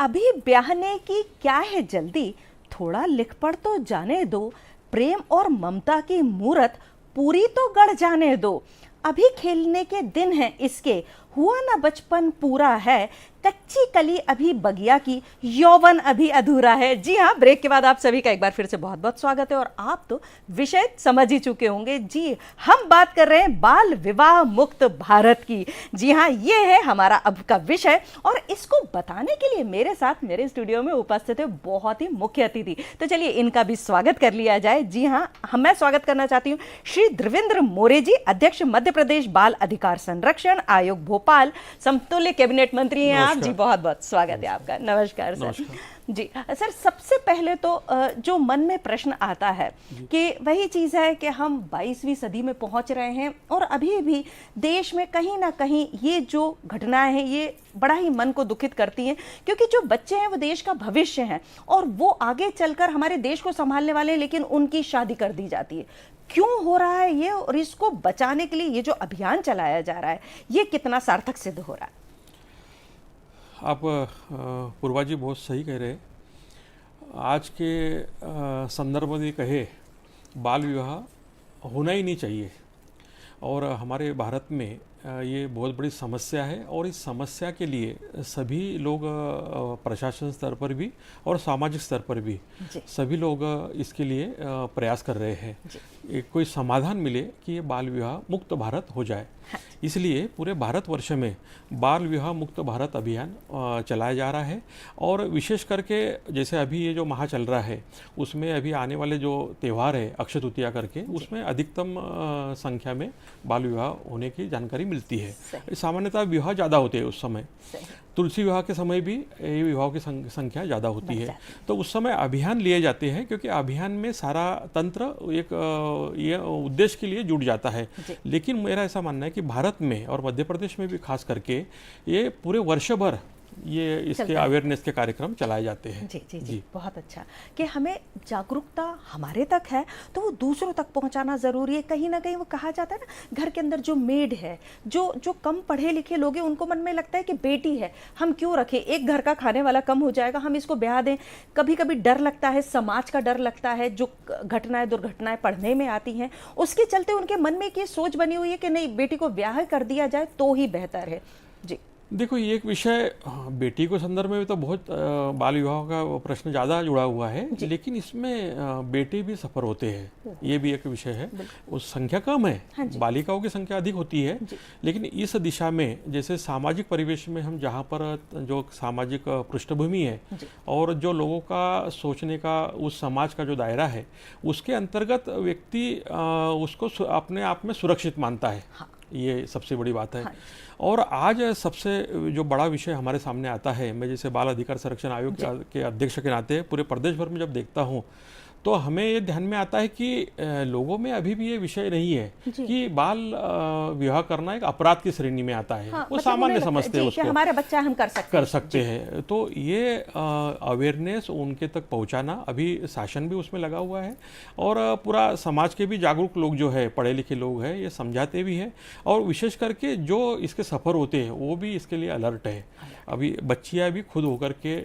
अभी ब्याहने की क्या है जल्दी, थोड़ा लिख पढ़ तो जाने दो, प्रेम और ममता की मूरत पूरी तो गढ़ जाने दो। अभी खेलने के दिन हैं इसके, हुआ ना बचपन पूरा है, कच्ची कली अभी बगिया की, यौवन अभी अधूरा है। जी हाँ, ब्रेक के बाद आप सभी का एक बार फिर से बहुत बहुत स्वागत है। और आप तो विषय समझ ही चुके होंगे। जी, हम बात कर रहे हैं बाल विवाह मुक्त भारत की। जी हाँ, ये है हमारा अब का विषय। और इसको बताने के लिए मेरे साथ मेरे स्टूडियो में उपस्थित है बहुत ही मुख्य अतिथि। तो चलिए इनका भी स्वागत कर लिया जाए। जी हाँ, मैं स्वागत करना चाहती हूँ श्री धृविंद्र मोरे जी, अध्यक्ष मध्य प्रदेश बाल अधिकार संरक्षण आयोग भोपाल, समतुल्य कैबिनेट मंत्री हैं आप। जी, बहुत बहुत स्वागत है आपका। नमस्कार सर। जी सर, सबसे पहले तो जो मन में प्रश्न आता है कि वही चीज़ है कि हम 22वीं सदी में पहुंच रहे हैं और अभी भी देश में कहीं ना कहीं ये जो घटनाएं हैं ये बड़ा ही मन को दुखित करती हैं, क्योंकि जो बच्चे हैं वो देश का भविष्य हैं और वो आगे चलकर हमारे देश को संभालने वाले हैं, लेकिन उनकी शादी कर दी जाती है। क्यों हो रहा है ये, और इसको बचाने के लिए ये जो अभियान चलाया जा रहा है ये कितना सार्थक सिद्ध हो रहा है? आप पूर्वा जी बहुत सही कह रहे हैं। आज के संदर्भ में कहे बाल विवाह होना ही नहीं चाहिए और हमारे भारत में ये बहुत बड़ी समस्या है और इस समस्या के लिए सभी लोग प्रशासन स्तर पर भी और सामाजिक स्तर पर भी सभी लोग इसके लिए प्रयास कर रहे हैं। एक कोई समाधान मिले कि ये बाल विवाह मुक्त भारत हो जाए। इसलिए पूरे भारतवर्ष में बाल विवाह मुक्त भारत अभियान चलाया जा रहा है। और विशेष करके जैसे अभी ये जो माह चल रहा है उसमें अभी आने वाले जो त्यौहार है अक्षय तृतीया करके, उसमें अधिकतम संख्या में बाल विवाह होने की जानकारी मिलती है। सामान्यतः विवाह ज़्यादा होते हैं उस समय, तुलसी विवाह के समय भी ये विवाह की संख्या ज़्यादा होती है। तो उस समय अभियान लिए जाते हैं क्योंकि अभियान में सारा तंत्र एक ये उद्देश्य के लिए जुट जाता है। लेकिन मेरा ऐसा मानना है कि भारत में और मध्य प्रदेश में भी खास करके ये पूरे वर्ष भर ये इसके अवेयरनेस के कार्यक्रम चलाए जाते हैं। जी जी जी, बहुत अच्छा कि हमें जागरूकता हमारे तक है तो वो दूसरों तक पहुंचाना ज़रूरी है। कहीं ना कहीं वो कहा जाता है ना, घर के अंदर जो मेड है, जो कम पढ़े लिखे लोग हैं, उनको मन में लगता है कि बेटी है, हम क्यों रखें, एक घर का खाने वाला कम हो जाएगा, हम इसको ब्याह दें। कभी कभी डर लगता है, समाज का डर लगता है, जो घटनाएं दुर्घटनाएं पढ़ने में आती हैं उसके चलते उनके मन में एक ये सोच बनी हुई है कि नहीं, बेटी को ब्याह कर दिया जाए तो ही बेहतर है। जी देखो, ये एक विषय बेटी को संदर्भ में तो बहुत बाल विवाह का प्रश्न ज़्यादा जुड़ा हुआ है, लेकिन इसमें बेटे भी सफर होते हैं, ये भी एक विषय है। उस संख्या कम है, बालिकाओं की संख्या अधिक होती है, लेकिन इस दिशा में जैसे सामाजिक परिवेश में हम जहाँ पर जो सामाजिक पृष्ठभूमि है और जो लोगों का सोचने का उस समाज का जो दायरा है उसके अंतर्गत व्यक्ति उसको अपने आप में सुरक्षित मानता है। ये सबसे बड़ी बात है। और आज सबसे जो बड़ा विषय हमारे सामने आता है, मैं जैसे बाल अधिकार संरक्षण आयोग के अध्यक्ष के नाते पूरे प्रदेश भर में जब देखता हूँ तो हमें ये ध्यान में आता है कि लोगों में अभी भी ये विषय नहीं है कि बाल विवाह करना एक अपराध की श्रेणी में आता है। वो सामान्य समझते हैं उसको, हमारा बच्चा हम कर सकते हैं। तो ये अवेयरनेस उनके तक पहुंचाना, अभी शासन भी उसमें लगा हुआ है और पूरा समाज के भी जागरूक लोग जो है, पढ़े लिखे लोग हैं, ये समझाते भी हैं। और विशेष करके जो इसके सफ़र होते हैं वो भी इसके लिए अलर्ट है। अभी बच्चियाँ भी खुद होकर के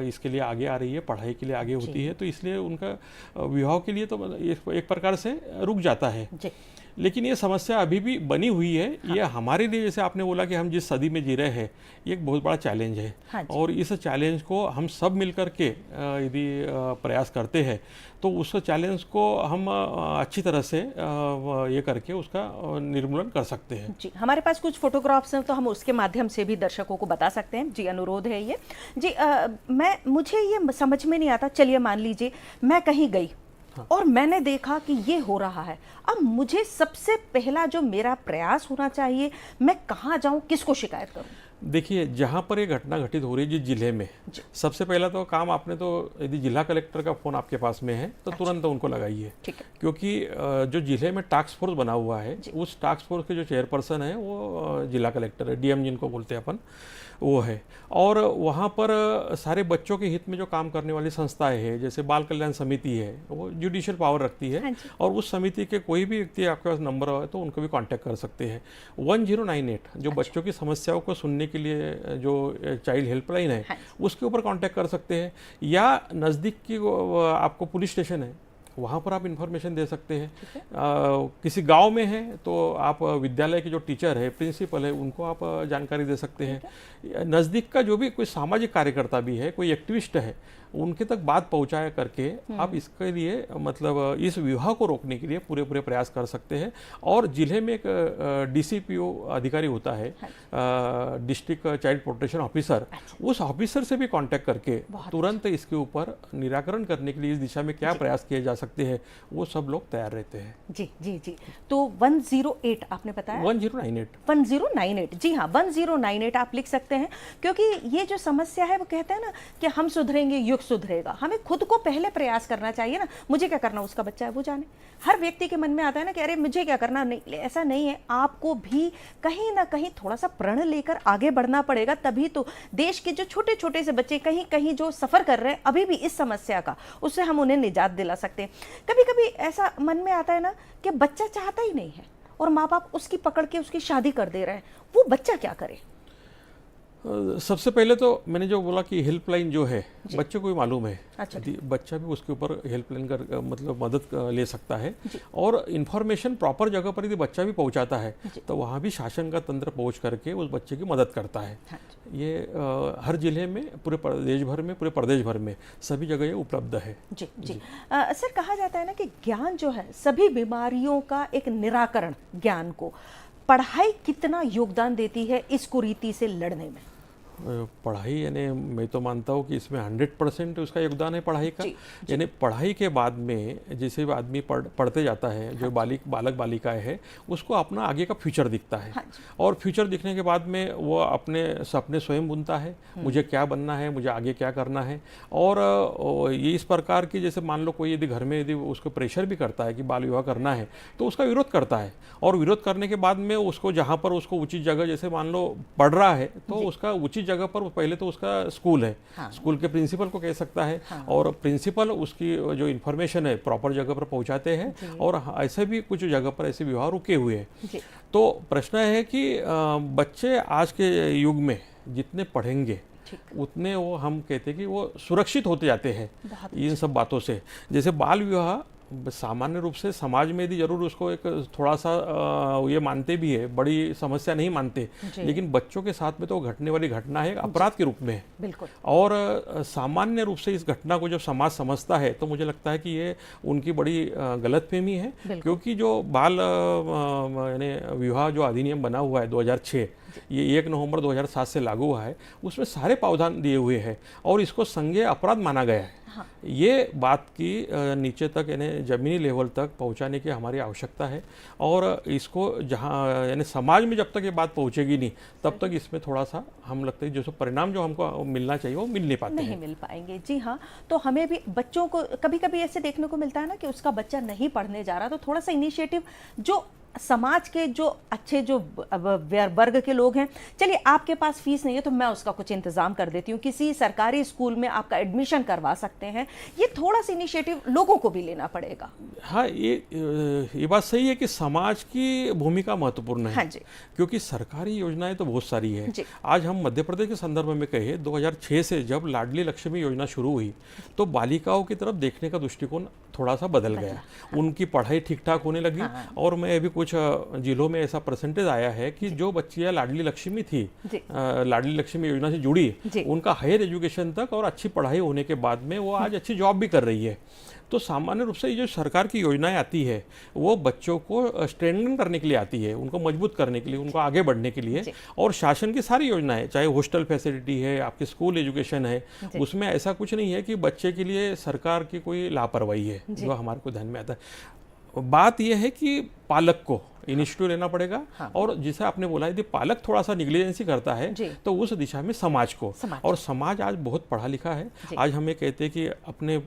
इसके लिए आगे आ रही है, पढ़ाई के लिए आगे होती है, तो इसलिए उनका विवाह के लिए तो एक प्रकार से रुक जाता है। लेकिन ये समस्या अभी भी बनी हुई है। ये हमारे लिए, जैसे आपने बोला कि हम जिस सदी में जी रहे हैं, ये एक बहुत बड़ा चैलेंज है। और इस चैलेंज को हम सब मिलकर के यदि प्रयास करते हैं तो उस चैलेंज को हम अच्छी तरह से ये करके उसका निर्मूलन कर सकते हैं। जी, हमारे पास कुछ फोटोग्राफ्स हैं तो हम उसके माध्यम से भी दर्शकों को बता सकते हैं। जी, अनुरोध है ये। जी, मुझे ये समझ में नहीं आता, चलिए मान लीजिए मैं कहीं गई और मैंने देखा कि ये हो रहा है, अब मुझे सबसे पहला जो मेरा प्रयास होना चाहिए, मैं कहाँ जाऊँ, किसको शिकायत करूँ? देखिए, जहाँ पर ये घटना घटित हो रही है जिस जिले में, सबसे पहला तो काम आपने तो, यदि जिला कलेक्टर का फ़ोन आपके पास में है तो तुरंत उनको लगाइए, क्योंकि जो जिले में टास्क फोर्स बना हुआ है उस टास्क फोर्स के जो चेयरपर्सन है वो जिला कलेक्टर है, डीएम जिनको बोलते हैं अपन। वो है। और वहाँ पर सारे बच्चों के हित में जो काम करने वाली संस्थाएं हैं, जैसे बाल कल्याण समिति है, वो जुडिशियल पावर रखती है। हाँ जी। और उस समिति के कोई भी व्यक्ति आपके पास नंबर हो तो उनको भी कांटेक्ट कर सकते हैं। 1098 जो बच्चों की समस्याओं को सुनने के लिए जो चाइल्ड हेल्पलाइन है, हाँ उसके ऊपर कांटेक्ट कर सकते हैं। या नज़दीक की आपको पुलिस स्टेशन है, वहाँ पर आप इन्फॉर्मेशन दे सकते हैं। किसी गांव में है तो आप विद्यालय के जो टीचर है, प्रिंसिपल है, उनको आप जानकारी दे सकते हैं। नज़दीक का जो भी कोई सामाजिक कार्यकर्ता भी है, कोई एक्टिविस्ट है, उनके तक बात पहुंचाया करके आप इसके लिए मतलब इस विवाह को रोकने के लिए पूरे प्रयास कर सकते हैं। और जिले में एक DCPO अधिकारी होता है, डिस्ट्रिक्ट चाइल्ड प्रोटेक्शन ऑफिसर, उस ऑफिसर से भी कांटेक्ट करके तुरंत इसके ऊपर निराकरण करने के लिए इस दिशा में क्या प्रयास किए जा सकते हैं, वो सब लोग तैयार रहते हैं। जी जी जी। तो 108 आपने बताया, 1098 जी हाँ, 1098 आप लिख सकते हैं, क्योंकि ये जो समस्या है वो कहते हैं ना कि हम सुधरेंगे युग सुधरेगा। हमें खुद को पहले प्रयास करना चाहिए ना, मुझे क्या करना, उसका बच्चा है वो जाने। हर व्यक्ति के मन में आता है ना कि अरे मुझे क्या करना, नहीं, ऐसा नहीं है। आपको भी कहीं ना कहीं थोड़ा सा प्रण लेकर आगे बढ़ना पड़ेगा, तभी तो देश के जो छोटे छोटे से बच्चे कहीं कहीं जो सफर कर रहे हैं अभी भी इस समस्या का, उससे हम उन्हें निजात दिला सकते हैं। कभी कभी ऐसा मन में आता है ना कि बच्चा चाहता ही नहीं है और माँ बाप उसकी पकड़ के उसकी शादी कर दे रहे हैं, वो बच्चा क्या करे? सबसे पहले तो मैंने जो बोला कि हेल्पलाइन जो है बच्चे को भी मालूम है। अच्छा। बच्चा भी उसके ऊपर हेल्पलाइन का मतलब मदद ले सकता है। और इन्फॉर्मेशन प्रॉपर जगह पर यदि बच्चा भी पहुंचाता है तो वहाँ भी शासन का तंत्र पहुंच करके उस बच्चे की मदद करता है। ये हर जिले में, पूरे देश भर में, पूरे प्रदेश भर में सभी जगह ये उपलब्ध है। जी जी। सर, कहा जाता है ना कि ज्ञान जो है सभी बीमारियों का एक निराकरण, ज्ञान को पढ़ाई कितना योगदान देती है इस कुरीति से लड़ने में? पढ़ाई यानी मैं तो मानता हूँ कि इसमें 100% उसका योगदान है पढ़ाई का। यानी पढ़ाई के बाद में जैसे आदमी पढ़ते जाता है, जो बालक बालिकाएं है, उसको अपना आगे का फ्यूचर दिखता है। और फ्यूचर दिखने के बाद में वो अपने सपने स्वयं बुनता है, मुझे क्या बनना है, मुझे आगे क्या करना है। और ये इस प्रकार की, जैसे मान लो कोई यदि घर में यदि उसको प्रेशर भी करता है कि बाल विवाह करना है तो उसका विरोध करता है। और विरोध करने के बाद में उसको जहाँ पर उसको उचित जगह, जैसे मान लो पढ़ रहा है तो उसका उचित जगह पर पहले तो उसका स्कूल है, स्कूल के प्रिंसिपल को कह सकता है। और प्रिंसिपल उसकी जो इन्फॉर्मेशन है प्रॉपर जगह पर पहुंचाते हैं। और ऐसे भी कुछ जगह पर ऐसे विवाह रुके हुए हैं। तो प्रश्न है कि बच्चे आज के युग में जितने पढ़ेंगे उतने वो, हम कहते हैं कि वो सुरक्षित होते जाते हैं इन सब बातों से। जैसे बाल विवाह सामान्य रूप से समाज में यदि जरूर उसको एक थोड़ा सा ये मानते भी है, बड़ी समस्या नहीं मानते, लेकिन बच्चों के साथ में तो घटने वाली घटना है, अपराध के रूप में है। बिल्कुल। और सामान्य रूप से इस घटना को जब समाज समझता है तो मुझे लगता है कि ये उनकी बड़ी गलतफहमी है। क्योंकि जो बाल यानी विवाह जो अधिनियम बना हुआ है 2006, ये 1 नवंबर 2007 से लागू हुआ है, उसमें सारे प्रावधान दिए हुए हैं और इसको संज्ञेय अपराध माना गया है। ये बात की नीचे तक यानी ज़मीनी लेवल तक पहुंचाने की हमारी आवश्यकता है। और इसको जहाँ यानी समाज में जब तक ये बात पहुंचेगी नहीं तब तक इसमें थोड़ा सा हम लगता है जो परिणाम जो हमको मिलना चाहिए वो मिल नहीं पाते, नहीं मिल पाएंगे। जी हाँ, तो हमें भी बच्चों को कभी कभी ऐसे देखने को मिलता है ना कि उसका बच्चा नहीं पढ़ने जा रहा, तो थोड़ा सा इनिशिएटिव जो समाज के जो अच्छे जो वर्ग के लोग हैं, चलिए आपके पास फीस नहीं है तो मैं उसका कुछ इंतजाम कर देती हूँ, किसी सरकारी स्कूल में आपका एडमिशन करवा सकते हैं, ये थोड़ा सा इनिशिएटिव लोगों को भी लेना पड़ेगा। हाँ, ये बात सही है कि समाज की भूमिका महत्वपूर्ण है। हाँ जी। क्योंकि सरकारी योजनाएं तो बहुत सारी है। आज हम मध्य प्रदेश के संदर्भ में कहे 2006 से जब लाडली लक्ष्मी योजना शुरू हुई तो बालिकाओं की तरफ देखने का दृष्टिकोण थोड़ा सा बदल गया। उनकी पढ़ाई ठीक ठाक होने लगी। और मैं अभी कुछ जिलों में ऐसा परसेंटेज आया है कि जो बच्चियां लाडली लक्ष्मी थी, लाडली लक्ष्मी योजना से जुड़ी, उनका हायर एजुकेशन तक और अच्छी पढ़ाई होने के बाद में वो आज अच्छी जॉब भी कर रही है। तो सामान्य रूप से ये जो सरकार की योजनाएं आती है वो बच्चों को स्ट्रेंथन करने के लिए आती है, उनको मजबूत करने के लिए, उनको आगे बढ़ने के लिए। और शासन की सारी योजनाएं, चाहे हॉस्टल फैसिलिटी है, आपकी स्कूल एजुकेशन है, उसमें ऐसा कुछ नहीं है कि बच्चे के लिए सरकार की कोई लापरवाही है जो हमारे को ध्यान में आता है। बात यह है कि पालक को इनिशिएटिव लेना पड़ेगा। और जैसे आपने बोला यदि पालक थोड़ा सा निग्लिजेंसी करता है तो उस दिशा में समाज को, और समाज आज बहुत पढ़ा लिखा है। आज हमें कहते हैं कि अपने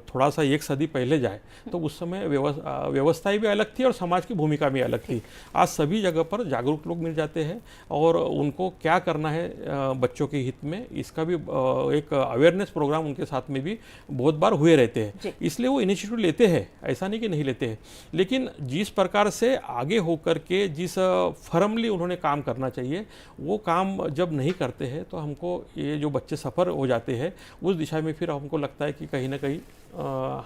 थोड़ा सा एक सदी पहले जाए तो उस समय व्यवस्थाएं भी अलग थी और समाज की भूमिका भी अलग थी। आज सभी जगह पर जागरूक लोग मिल जाते हैं और उनको क्या करना है बच्चों के हित में, इसका भी एक अवेयरनेस प्रोग्राम उनके साथ में भी बहुत बार हुए रहते हैं। इसलिए वो इनिशिएटिव लेते हैं, ऐसा नहीं कि नहीं लेते हैं, लेकिन जिस प्रकार से आगे होकर के जिस फर्मली उन्होंने काम करना चाहिए वो काम जब नहीं करते हैं तो हमको ये जो बच्चे सफ़र हो जाते हैं उस दिशा में फिर हमको लगता है कि कहीं ना कहीं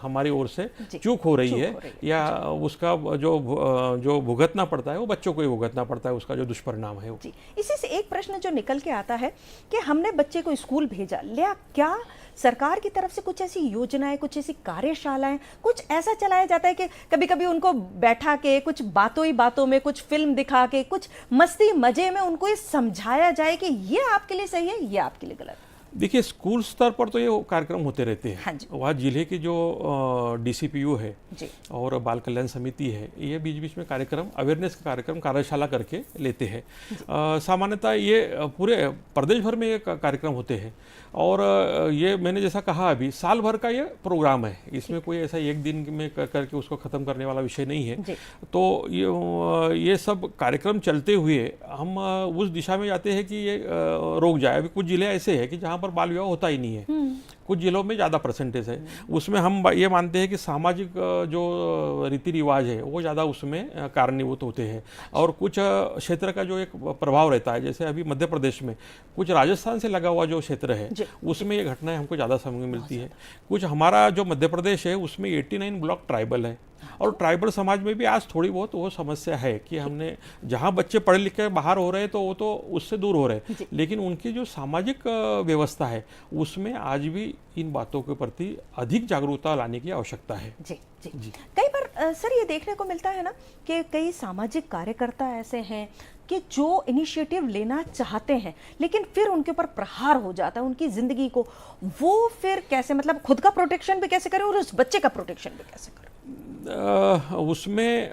हमारी ओर से चूक हो रही है, या उसका जो भुगतना पड़ता है वो बच्चों को ही भुगतना पड़ता है, उसका जो दुष्परिणाम है वो। जी, इसी से एक प्रश्न जो निकल के आता है कि हमने बच्चे को स्कूल भेजा, लिया, क्या सरकार की तरफ से कुछ ऐसी योजनाएं, कुछ ऐसी कार्यशालाएं, कुछ ऐसा चलाया जाता है कि कभी कभी उनको बैठा के कुछ बातों ही बातों में, कुछ फिल्म दिखा के, कुछ मस्ती मजे में उनको ये समझाया जाए कि ये आपके लिए सही है, ये आपके लिए गलत है? देखिए, स्कूल स्तर पर तो ये कार्यक्रम होते रहते हैं। हाँ, वहाँ जिले की जो DCPU है जी, और बाल कल्याण समिति है, ये बीच बीच में कार्यक्रम, अवेयरनेस के कार्यक्रम, कार्यशाला करके लेते हैं। सामान्यतः ये पूरे प्रदेश भर में ये कार्यक्रम होते हैं और ये मैंने जैसा कहा अभी साल भर का ये प्रोग्राम है, इसमें कोई ऐसा एक दिन में करके उसको ख़त्म करने वाला विषय नहीं है। तो ये सब कार्यक्रम चलते हुए हम उस दिशा में जाते हैं कि ये रोक जाए। अभी कुछ जिले ऐसे हैं कि जहाँ पर बाल विवाह होता ही नहीं है, कुछ जिलों में ज़्यादा परसेंटेज है। उसमें हम ये मानते हैं कि सामाजिक जो रीति रिवाज है वो ज़्यादा उसमें कारणीभूत होते हैं, और कुछ क्षेत्र का जो एक प्रभाव रहता है, जैसे अभी मध्य प्रदेश में कुछ राजस्थान से लगा हुआ जो क्षेत्र है उसमें ये घटनाएं हमको ज़्यादा समझ में मिलती है। कुछ हमारा जो मध्य प्रदेश है उसमें 89 ब्लॉक ट्राइबल है, और ट्राइबल समाज में भी आज थोड़ी बहुत वो समस्या है कि हमने जहाँ बच्चे पढ़े लिखे बाहर हो रहे हैं तो वो तो उससे दूर हो रहे हैं, लेकिन उनकी जो सामाजिक व्यवस्था है उसमें आज भी इन बातों के प्रति अधिक जागरूकता लाने की आवश्यकता है। जी जी जी। कई बार सर ये देखने को मिलता है ना कि कई सामाजिक कार्यकर्ता ऐसे हैं कि जो इनिशिएटिव लेना चाहते हैं लेकिन फिर उनके ऊपर प्रहार हो जाता है, उनकी जिंदगी को वो फिर कैसे, मतलब खुद का प्रोटेक्शन भी कैसे करें और उस बच्चे का प्रोटेक्शन भी कैसे करें? उसमें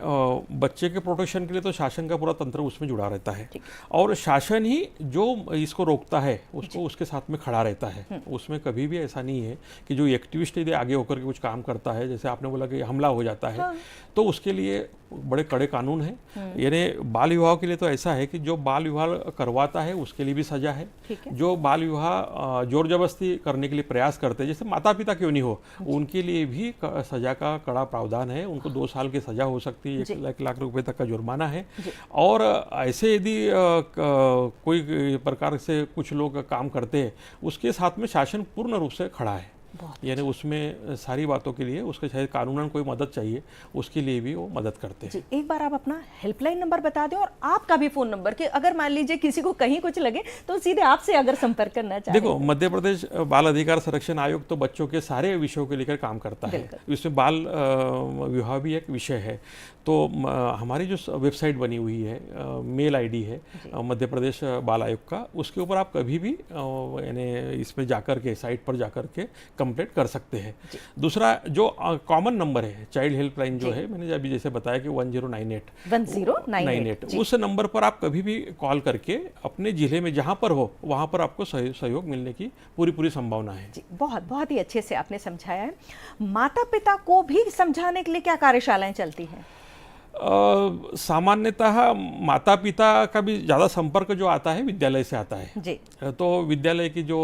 बच्चे के प्रोटेक्शन के लिए तो शासन का पूरा तंत्र उसमें जुड़ा रहता है, और शासन ही जो इसको रोकता है उसको उसके साथ में खड़ा रहता है। उसमें कभी भी ऐसा नहीं है कि जो एक्टिविस्ट यदि आगे होकर के कुछ काम करता है, जैसे आपने बोला कि हमला हो जाता है, तो उसके लिए बड़े कड़े कानून हैं। यानी बाल विवाह के लिए तो ऐसा है कि जो बाल विवाह करवाता है उसके लिए भी सजा है, जो बाल विवाह जोर जबरदस्ती करने के लिए प्रयास करते हैं, जैसे माता पिता क्यों नहीं हो, उनके लिए भी सजा का कड़ा प्रावधान है। उनको 2 साल की सजा हो सकती है, 1 लाख रुपए तक का जुर्माना है। और ऐसे यदि कोई प्रकार से कुछ लोग काम करते हैं उसके साथ में शासन पूर्ण रूप से खड़ा है। यानी उसमें सारी बातों के लिए उसके शायद कानूनन कोई मदद चाहिए, उसके लिए भी वो मदद करते हैं। एक बार आप अपना हेल्पलाइन नंबर बता दें और आपका भी फोन नंबर, कि अगर मान लीजिए किसी को कहीं कुछ लगे तो सीधे आपसे अगर संपर्क करना चाहे। देखो, मध्य प्रदेश बाल अधिकार संरक्षण आयोग तो बच्चों के सारे विषयों को लेकर काम करता है, इसमें बाल विवाह भी एक विषय है। तो हमारी जो वेबसाइट बनी हुई है, मेल ID है मध्य प्रदेश बाल आयोग का, उसके ऊपर आप कभी भी यानी इसमें जाकर के, साइट पर जाकर के कंप्लेंट कर सकते हैं। दूसरा जो कॉमन नंबर है चाइल्ड हेल्पलाइन जो है, मैंने अभी जैसे बताया कि 1098 उस नंबर पर आप कभी भी कॉल करके अपने जिले में जहां पर हो वहां पर आपको सहयोग मिलने की पूरी संभावना है। जी, बहुत ही अच्छे से आपने समझाया है। माता पिता को भी समझाने के लिए क्या कार्यशालाएं चलती हैं? सामान्यतः माता पिता का भी ज़्यादा संपर्क जो आता है विद्यालय से आता है जी। तो विद्यालय की जो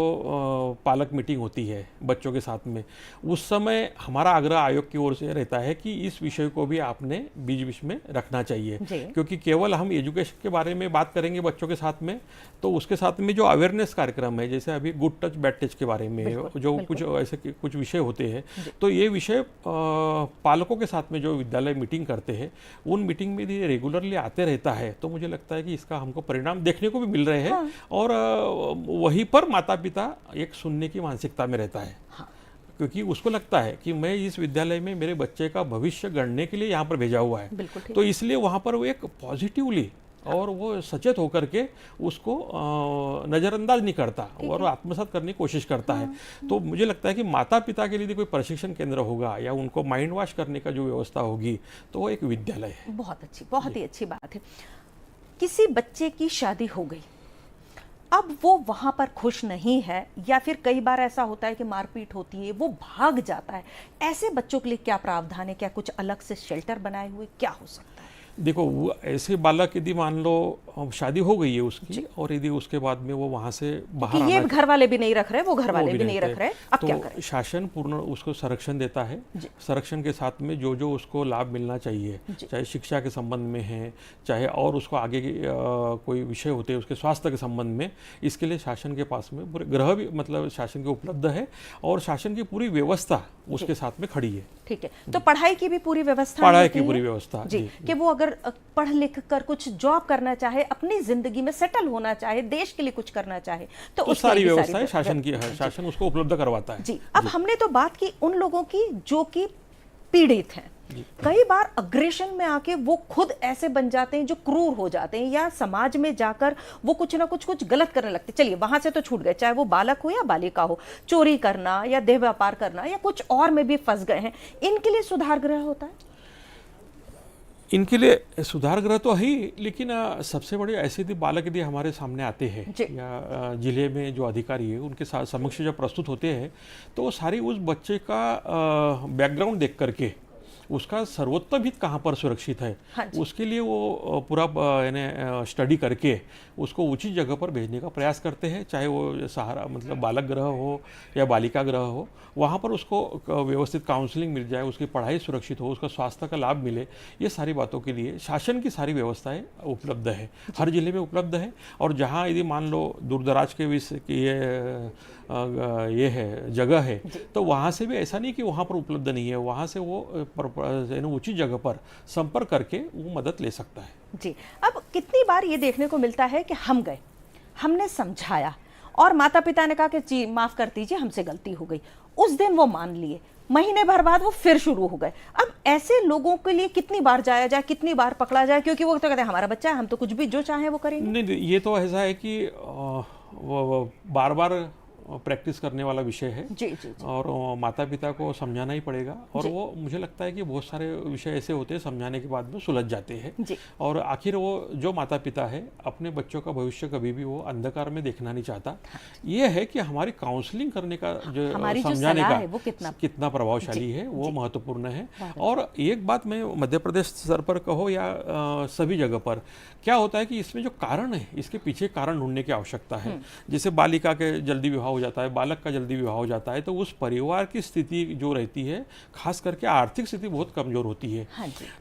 पालक मीटिंग होती है बच्चों के साथ में, उस समय हमारा आग्रह आयोग की ओर से रहता है कि इस विषय को भी आपने बीच बीच में रखना चाहिए, क्योंकि केवल हम एजुकेशन के बारे में बात करेंगे बच्चों के साथ में, तो उसके साथ में जो अवेयरनेस कार्यक्रम है, जैसे अभी गुड टच बैड टच के बारे में जो कुछ ऐसे कुछ विषय होते हैं, तो ये विषय पालकों के साथ में जो विद्यालय मीटिंग करते हैं उन मीटिंग में भी रेगुलरली आते रहता है। तो मुझे लगता है कि इसका हमको परिणाम देखने को भी मिल रहे हैं। और वहीं पर माता पिता एक सुनने की मानसिकता में रहता है, क्योंकि उसको लगता है कि मैं इस विद्यालय में मेरे बच्चे का भविष्य गढ़ने के लिए यहाँ पर भेजा हुआ है, तो इसलिए वहाँ पर वो एक पॉजिटिवली और वो सचेत होकर के उसको नज़रअंदाज नहीं करता और आत्मसात करने की कोशिश करता है। तो मुझे लगता है कि माता पिता के लिए कोई प्रशिक्षण केंद्र होगा या उनको माइंड वॉश करने का जो व्यवस्था होगी तो वो एक विद्यालय है। बहुत अच्छी, बहुत ही अच्छी बात है। किसी बच्चे की शादी हो गई, अब वो वहां पर खुश नहीं है, या फिर कई बार ऐसा होता है कि मारपीट होती है, वो भाग जाता है, ऐसे बच्चों के लिए क्या प्रावधान है? क्या कुछ अलग से शेल्टर बनाए हुए क्या हो सकता है? देखो, वो ऐसे बालक यदि मान लो शादी हो गई है उसकी और यदि उसके बाद में वो वहां से बाहर ये आना घर वाले भी नहीं रख रहे, वो घर वाले भी नहीं रख रहे, अब क्या तो करें? शासन पूर्ण उसको संरक्षण देता है। संरक्षण के साथ में जो जो उसको लाभ मिलना चाहिए, चाहे शिक्षा के संबंध में है, चाहे और उसको आगे कोई विषय होते हैं उसके स्वास्थ्य के संबंध में, इसके लिए शासन के पास में पूरे गृह भी मतलब शासन के उपलब्ध है और शासन की पूरी व्यवस्था उसके साथ में खड़ी है। ठीक है, तो पढ़ाई की भी पूरी व्यवस्था, पढ़ाई की पूरी व्यवस्था जी, कि वो अगर पढ़ लिख कर कुछ जॉब करना चाहे, अपनी जिंदगी में सेटल होना चाहे, देश के लिए कुछ करना चाहे, तो सारी व्यवस्थाएं शासन की है, शासन उसको उपलब्ध करवाता है। जी, अब हमने तो बात की उन लोगों की जो कि पीड़ित हैं। कई बार अग्रेशन में आके वो खुद ऐसे बन जाते हैं जो क्रूर हो जाते हैं, या समाज में जाकर वो कुछ ना कुछ गलत करने लगते हैं। चलिए वहां से तो छूट गए, चाहे वो बालक हो या बालिका हो, चोरी करना या देह व्यापार करना या कुछ और में भी फंस गए हैं, इनके लिए सुधार गृह होता है? इनके लिए सुधार गृह तो है, लेकिन सबसे बड़ी ऐसे यदि बालक यदि हमारे सामने आते हैं या जिले में जो अधिकारी है उनके साथ समक्ष जब प्रस्तुत होते हैं तो वो सारी उस बच्चे का बैकग्राउंड देख करके उसका सर्वोत्तम हित कहाँ पर सुरक्षित है, उसके लिए वो पूरा यानी स्टडी करके उसको उचित जगह पर भेजने का प्रयास करते हैं, चाहे वो सहारा मतलब बालक गृह हो या बालिका गृह हो, वहाँ पर उसको व्यवस्थित काउंसलिंग मिल जाए, उसकी पढ़ाई सुरक्षित हो, उसका स्वास्थ्य का लाभ मिले। ये सारी बातों के लिए शासन की सारी व्यवस्थाएं उपलब्ध है, हर जिले में उपलब्ध है। और जहाँ यदि मान लो दूर दराज के विषय की ये है जगह है तो वहाँ से भी ऐसा नहीं कि वहाँ पर उपलब्ध नहीं है, वहाँ से वो उचित जगह पर संपर्क करके वो मदद ले सकता है। जी, अब कितनी बार ये देखने को मिलता है कि हम गए, हमने समझाया और माता पिता ने कहा कि जी माफ कर दीजिए, हमसे गलती हो गई, उस दिन वो मान लिए, महीने भर बाद वो फिर शुरू हो गए। अब ऐसे लोगों के लिए कितनी बार जाया जाए, कितनी बार पकड़ा जाए? क्योंकि वो तो कहते हैं हमारा बच्चा है, हम तो कुछ भी जो चाहे वो करेंगे। नहीं, ये तो ऐसा है कि वो बार बार प्रैक्टिस करने वाला विषय है। जी। और माता पिता को समझाना ही पड़ेगा, और वो मुझे लगता है कि बहुत सारे विषय ऐसे होते हैं समझाने के बाद में सुलझ जाते हैं। और आखिर वो जो माता पिता है अपने बच्चों का भविष्य कभी भी वो अंधकार में देखना नहीं चाहता। ये है कि हमारी काउंसलिंग करने का जो समझाने का वो कितना प्रभावशाली है वो महत्वपूर्ण है। और एक बात मैं मध्य प्रदेश स्तर पर कहो या सभी जगह पर क्या होता है कि इसमें जो कारण है इसके पीछे कारण ढूंढने की आवश्यकता है। जैसे बालिका के जल्दी विवाह हो जाता है, बालक का जल्दी विवाह हो जाता है, तो उस परिवार की स्थिति जो रहती है, खास करके आर्थिक स्थिति बहुत कमजोर होती है।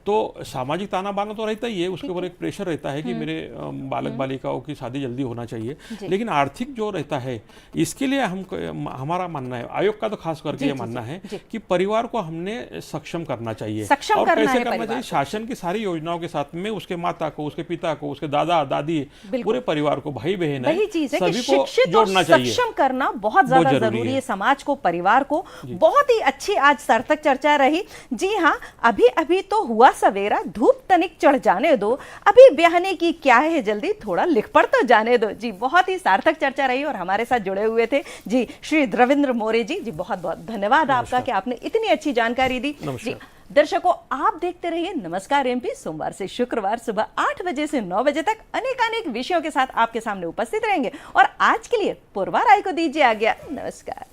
तो सामाजिक ताना बाना तो रहता ही है, उसके ऊपर एक प्रेशर रहता है कि मेरे बालक बालिकाओं की शादी जल्दी होना चाहिए, लेकिन आर्थिक जो रहता है इसके लिए हमारा मानना है, आयोग का तो खास करके ये मानना है कि परिवार को हमने सक्षम करना चाहिए। और कैसे करना चाहिए? शासन की सारी योजनाओं के साथ में उसके माता को, उसके पिता को, उसके दादा दादी, पूरे परिवार को, भाई बहन है, सभी को जोड़ना चाहिए। सक्षम करना बहुत ज्यादा जरूरी है, समाज को, परिवार को। बहुत ही अच्छी आज सार्थक चर्चा रही। जी हाँ, अभी अभी तो हुआ सवेरा, धूप तनिक चढ़ जाने दो, अभी ब्याहने की क्या है जल्दी, थोड़ा लिख पढ़ तो जाने दो। जी, बहुत ही सार्थक चर्चा रही और हमारे साथ जुड़े हुए थे जी श्री द्रविंद्र मोरे जी। जी, बहुत बहुत धन्यवाद आपका कि आपने इतनी अच्छी जानकारी दी। जी दर्शकों, आप देखते रहिए नमस्कार एमपी, सोमवार से शुक्रवार सुबह 8 बजे से 9 बजे तक अनेकानेक विषयों के साथ आपके सामने उपस्थित रहेंगे। और आज के लिए पूर्वा राय को दीजिए आज्ञा। नमस्कार।